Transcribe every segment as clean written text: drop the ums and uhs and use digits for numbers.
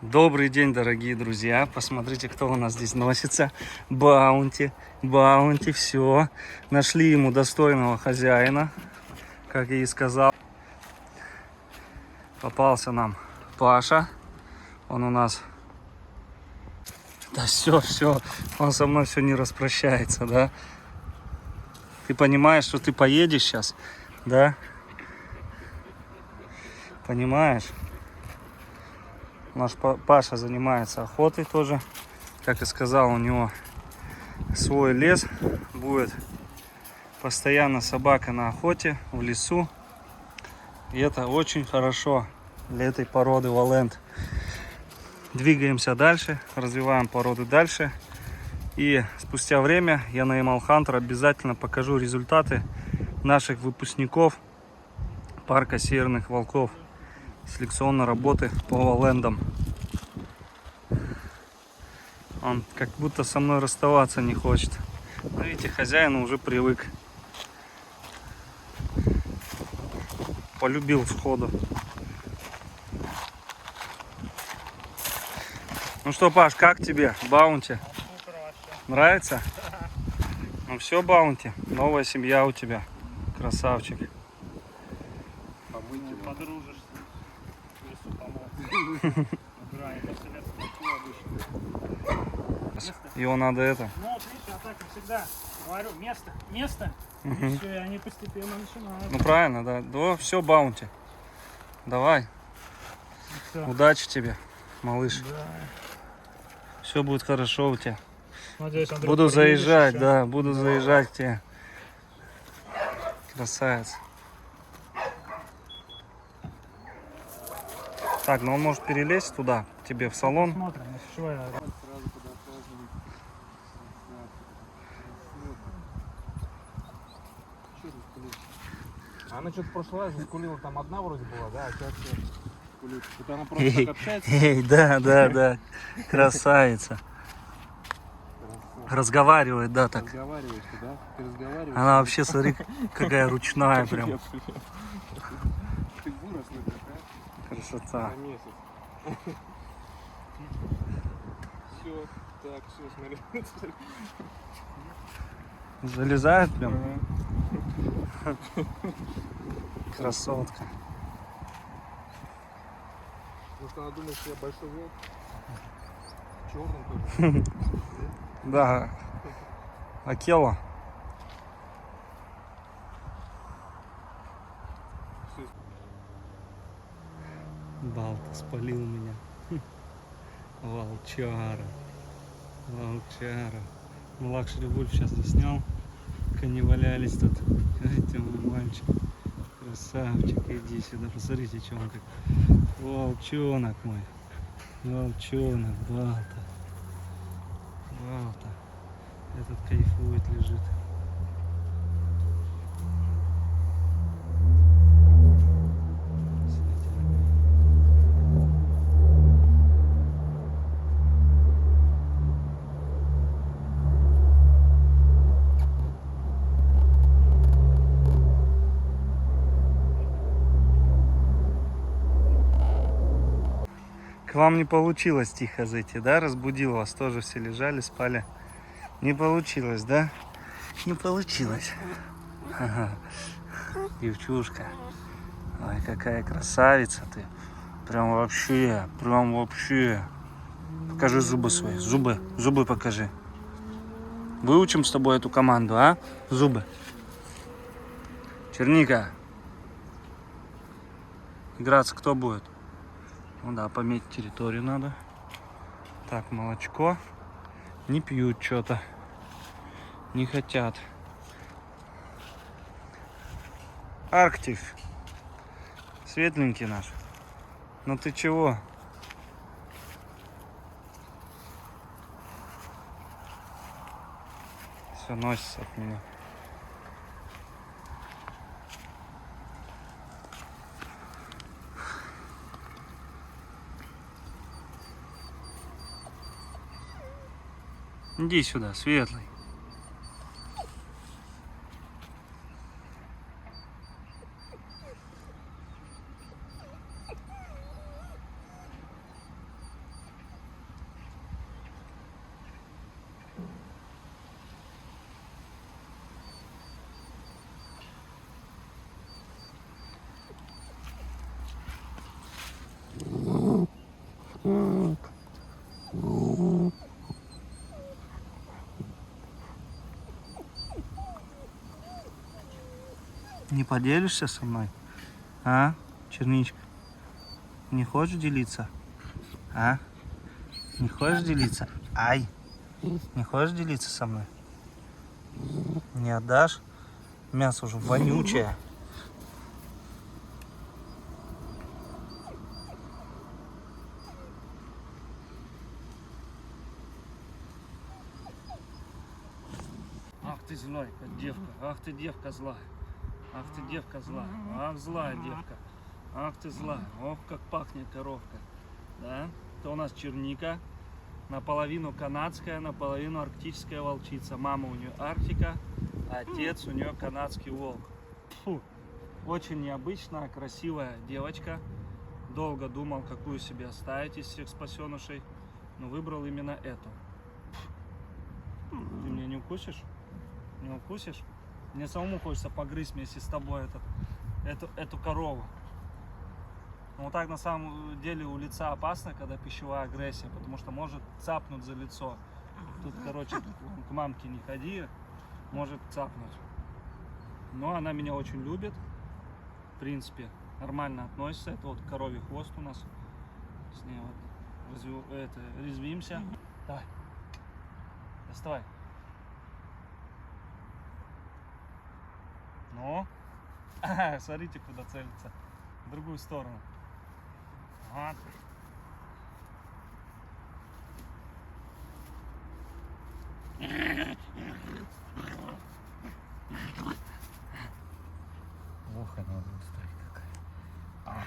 Добрый день, дорогие друзья. Посмотрите, кто у нас здесь носится. Баунти. Баунти, все. Нашли ему достойного хозяина, как я и сказал. Попался нам Паша. Он у нас... Да все. Он со мной все не распрощается, да? Ты понимаешь, что ты поедешь сейчас, да? Понимаешь? Наш Паша занимается охотой тоже. Как и сказал, у него свой лес будет. Постоянно собака на охоте, в лесу. И это очень хорошо для этой породы Валент. Двигаемся дальше, развиваем породу дальше. И спустя время я на Animal Hunter обязательно покажу результаты наших выпускников парка Северных Волков. Селекционной работы по Валендам. Он как будто со мной расставаться не хочет. Но видите, хозяин уже привык. Полюбил сходу. Ну что, Паш, как тебе Баунти? Нравится? Ну все, Баунти, новая семья у тебя. Красавчик. Подружишься. Лесу помог. Его надо это. Ну вот видишь, я так и всегда говорю, место, и все, и они постепенно начинают. Ну правильно, да. Да, все, Баунти. Давай. Всё. Удачи тебе, малыш. Да. Все будет хорошо у тебя. Надеюсь, Андрей, Буду приедешь заезжать, еще. да, буду заезжать к тебе. Красавец. Так, ну он может перелезть туда, к тебе в салон. Смотрим, если чего я... Она что-то в прошлый раз заскулила, там одна вроде была, да, а сейчас скулит. Это она просто так общается. Эй, да. Красавица. Разговаривает, да, так. Разговариваешь ты, да? Ты разговариваешь. Она вообще, смотри, какая ручная прям. Ты выросла такая. Красота. На месяц. Все, так, все, смотри. Залезает прям. Красотка. Может, она думает, что я большой волк. Черный тоже. Да. Акела. Балта спалил меня. Волчара. Ну, Лакшери Вульф сейчас заснял. Как они валялись тут. Видите, мой мальчик. Красавчик, иди сюда. Посмотрите, что он как. Волчонок мой. Волчонок, Балта. Балта. Этот кайфует, лежит. К вам не получилось тихо зайти, да? Разбудил вас, тоже все лежали, спали. Не получилось, да? Не получилось. Ага. Девчушка. Ой, какая красавица ты. Прям вообще. Покажи зубы свои. Зубы покажи. Выучим с тобой эту команду, а? Зубы. Черника. Играться кто будет? Ну да, пометить территорию надо. Так, молочко. Не пьют что-то. Не хотят. Арктик. Светленький наш. Ну ты чего? Все носится от меня. Иди сюда, светлый. Не поделишься со мной? А, черничка? Не хочешь делиться? А? Не хочешь делиться? Ай! Не хочешь делиться со мной? Не отдашь? Мясо уже вонючее. Ах ты злая девка, ах ты девка злая. Ах ты девка злая, ах злая девка. Ах ты злая, ох как пахнет коровка. Да? Это у нас черника. Наполовину канадская, наполовину арктическая волчица. Мама у нее Арктика, а отец у нее канадский волк. Фу. Очень необычная, красивая девочка. Долго думал, какую себе оставить из всех спасенышей, но выбрал именно эту. Ты меня не укусишь? Не укусишь? Мне самому хочется погрызть вместе с тобой эту корову. Но вот так на самом деле у лица опасно, когда пищевая агрессия, потому что может цапнуть за лицо. Тут, короче, к мамке не ходи, может цапнуть. Но она меня очень любит, в принципе, нормально относится. Это вот коровий хвост у нас. С ней вот резвимся. Давай, доставай. Ну, смотрите, куда целится. В другую сторону. Вот. Ох, она быстрая какая.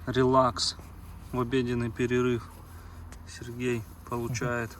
Релакс в обеденный перерыв. Сергей получает.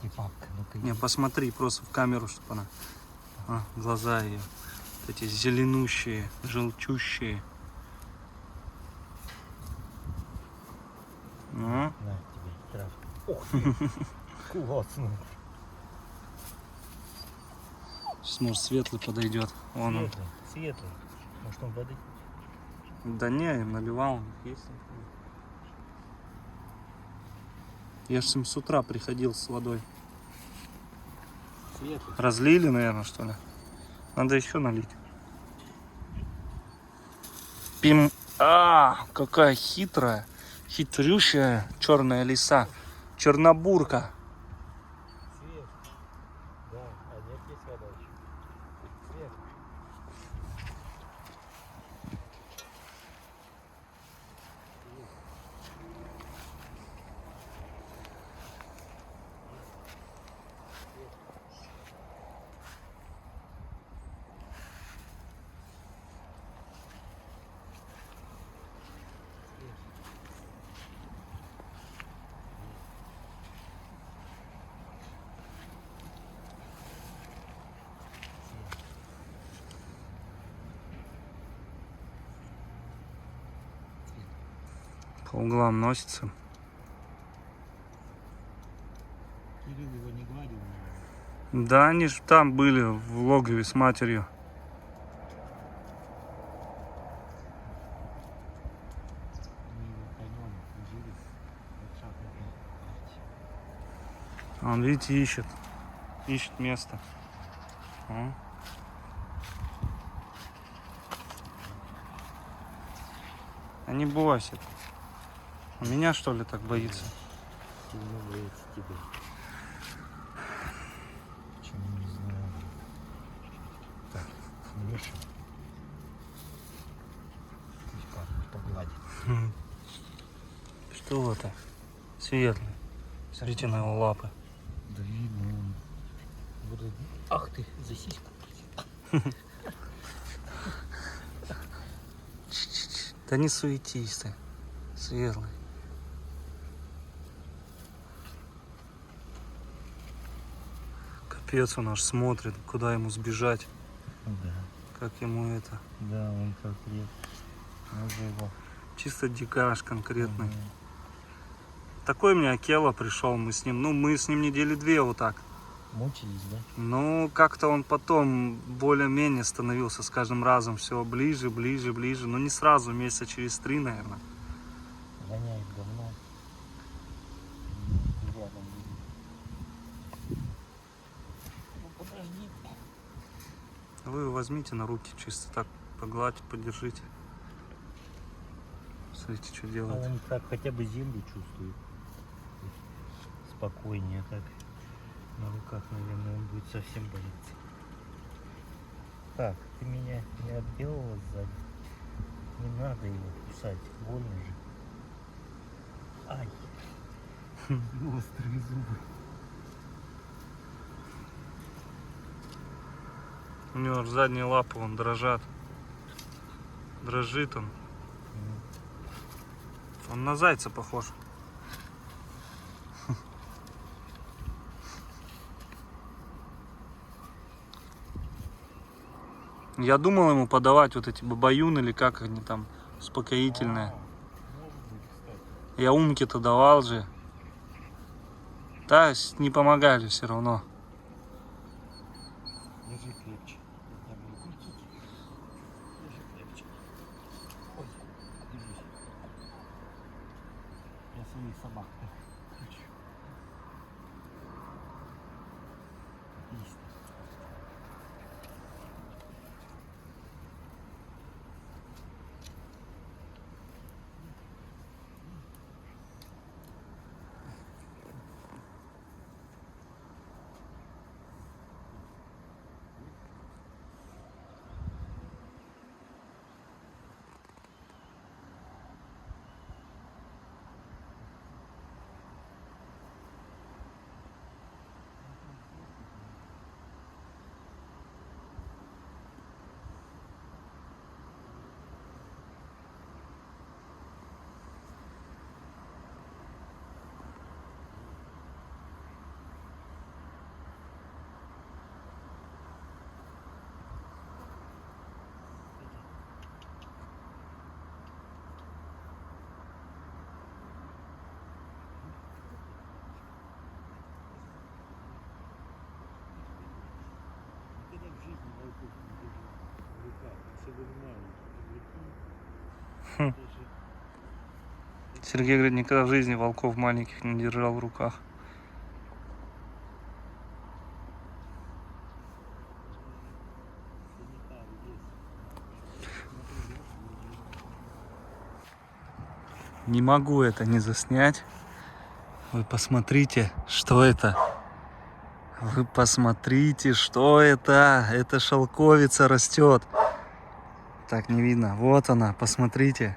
И папка, ну-ка. Не, посмотри просто в камеру, чтобы она. Глаза ее. Вот эти зеленущие, желтющие. Ну, На тебе, травка. Ух ты, классно. сейчас, может, светлый подойдет. Вон он. Светлый, светлый. Может, он воды? Да не, я наливал. Есть. Я же с утра приходил с водой. Светлый. Разлили, наверное, что ли? Надо еще налить. Пим. Какая хитрая, хитрющая черная лиса. Чернобурка. Свет. Да, а нет, есть вода еще. Свет. По углам носится. Кирилл его не гладил, наверное. Да, они же там были в логове с матерью. Они его конем жили, как шахматный матч. Он, видите, ищет. Ищет место. О. А не бойся. А меня, что ли, так боится? Сильно боится тебя. Почему, не знаю. Так, Миша. Пусть папа погладит. Что это? Светлый. Смотрите на его лапы. Да видно он. Вроде. Ах ты, за сиську. Да не суетись ты, Светлый. Капец, он аж смотрит, куда ему сбежать, Да. как ему это. Да, он как реп. Надо его. Чисто дикаш конкретный. Мгм. Такой мне Акела пришел, мы с ним недели 2 вот так. Мучились, да? Ну, как-то он потом более-менее становился с каждым разом все ближе, ближе, ближе. Ну, не сразу, месяца через 3, наверное. Воняет говно. Рядом Вы возьмите на руки, чисто так погладьте, подержите. Смотрите, что А делает. он так хотя бы землю чувствует. Спокойнее так. На руках, наверное, он будет совсем болеться. Так, ты меня не отделала сзади. Не надо его кусать, больно же. Ай, острые зубы. У него задние лапы вон дрожат. Дрожит он. Он на зайца похож. Я думал ему подавать вот эти бабаюн или как они там, успокоительные. Может быть, кстати. Я умки-то давал же. Да, не помогали все равно. Держи крепче. Я буду крутить. Держи крепче. Ой, держись. Я своих собак кручу. Есть. Никогда в жизни волков не держал в руках, особенно маленьких. Сергей говорит, никогда в жизни волков маленьких не держал в руках. Не могу это не заснять. Вы посмотрите, что это. Вы посмотрите, что это. Это шелковица растет. Так, не видно. Вот она, посмотрите.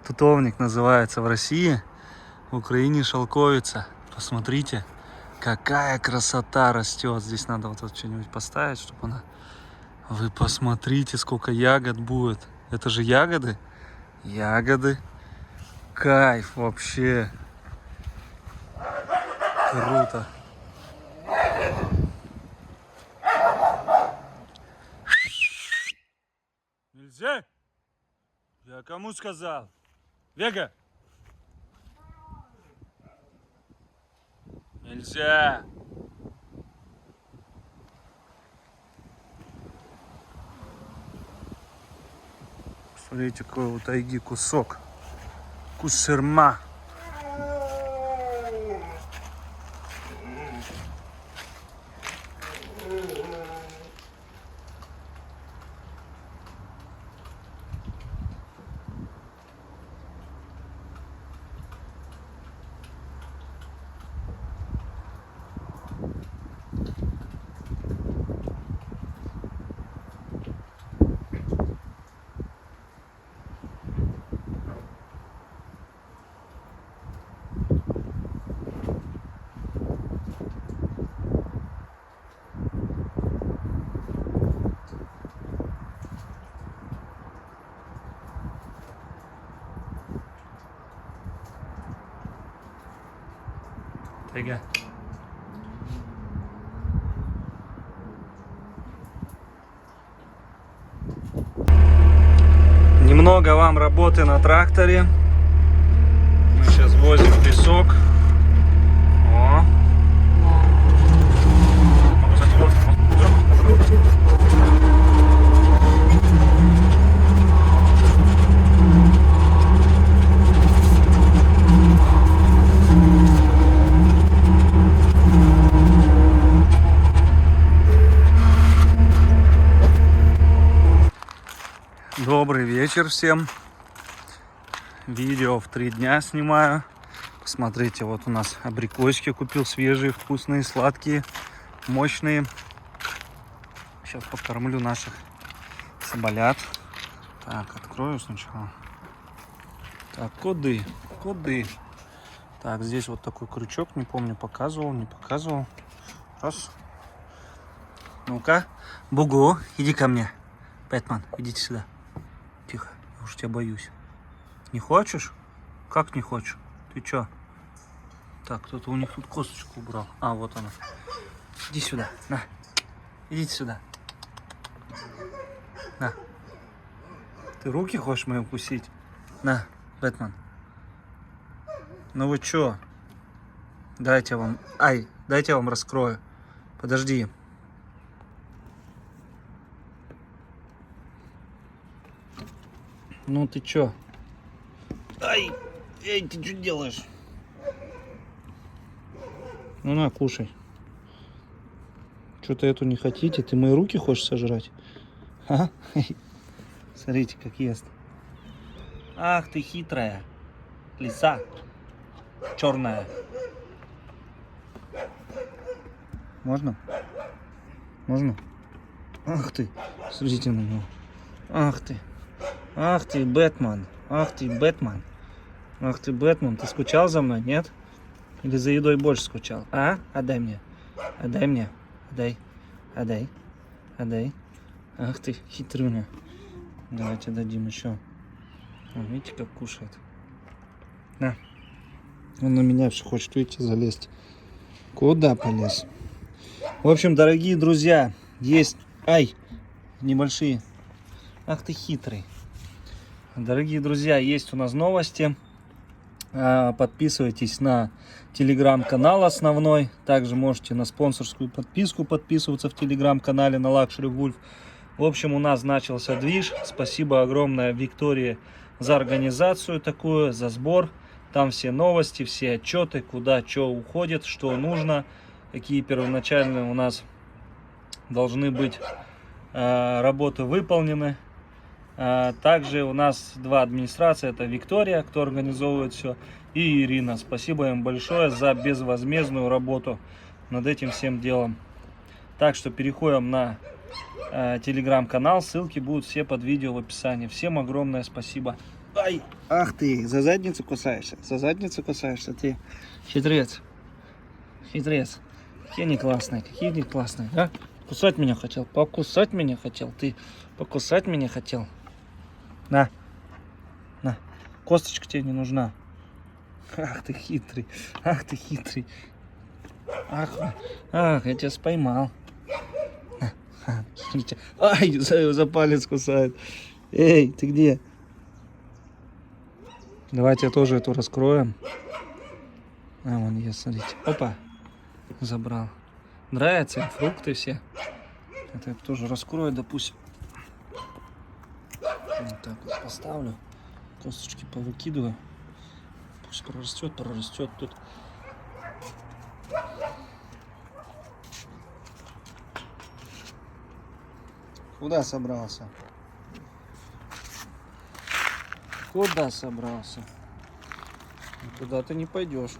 Тутовник называется в России. В Украине шелковица. Посмотрите, какая красота растет. Здесь надо вот тут что-нибудь поставить, чтобы она... Вы посмотрите, сколько ягод будет. Это же ягоды? Ягоды. Кайф вообще. Круто. Нельзя? Я кому сказал? Вега! Нельзя! Смотрите, какой у тайги кусок. Кусырма. Тайга. Немного вам работы на тракторе. Мы сейчас возим песок. О. вечер всем. Видео в 3 дня снимаю. Посмотрите, вот у нас абрикосики купил свежие, вкусные, сладкие, мощные. Сейчас покормлю наших соболят. Так, открою сначала. Так, коды. Так, здесь вот такой крючок, не помню, показывал, не показывал. Раз. Ну-ка, Бугу, иди ко мне. Бэтмен, идите сюда. Тихо, я уж тебя боюсь. Не хочешь? Как не хочешь? Ты чё? Так, кто-то у них тут косточку убрал. А, вот она. Иди сюда, на. Идите сюда. На. Ты руки хочешь мои укусить? На, Бэтмен. Ну вы чё? Дайте я вам... Ай, дайте я вам раскрою. Подожди. Ну ты чё? Ай! Эй, ты что делаешь? Ну на, кушай. Что-то эту не хотите? Ты мои руки хочешь сожрать? А? Смотрите, как ест. Ах ты хитрая. Лиса. Черная. Можно? Можно? Ах ты. Смотрите на него. Ах ты. Ах ты, Бэтмен. Ах ты, Бэтмен. Ах ты, Бэтмен. Ты скучал за мной, нет? Или за едой больше скучал? А? Отдай мне. Отдай мне. Отдай. Отдай. Отдай. Ах ты, хитрюня. Давайте дадим еще. Видите, как кушает. На. Он на меня все хочет, видите, залезть. Куда полез? В общем, дорогие друзья, есть... Ай, небольшие. Ах ты хитрый. Дорогие друзья, есть у нас новости. Подписывайтесь на телеграм-канал основной. Также можете на спонсорскую подписку подписываться в телеграм-канале на Luxury Wolf. В общем, у нас начался движ. Спасибо огромное Виктории за организацию такую, за сбор. Там все новости, все отчеты, куда что уходит, что нужно, какие первоначальные у нас должны быть работы выполнены. Также у нас 2 администрации. Это Виктория, кто организовывает все, и Ирина. Спасибо им большое за безвозмездную работу над этим всем делом. Так что переходим на телеграм-канал. Ссылки будут все под видео в описании. Всем огромное спасибо. Ай! Ах ты, за задницу кусаешься. За задницу кусаешься ты. Хитрец. Хитрец. Какие они классные, какие они классные, да? Кусать меня хотел, покусать меня хотел. Ты покусать меня хотел. На. На. Косточка тебе не нужна. Ах ты хитрый. Ах ты хитрый. Ах, я тебя споймал. Смотрите. Ай, за палец кусает. Эй, ты где? Давайте тоже эту раскроем. А, вон я, смотрите. Опа. Забрал. Нравятся им фрукты все. Это я тоже раскрою, допустим. Вот так вот поставлю. Косточки повыкидываю. Пусть прорастет тут. Куда собрался? Куда собрался? Туда ты не пойдешь.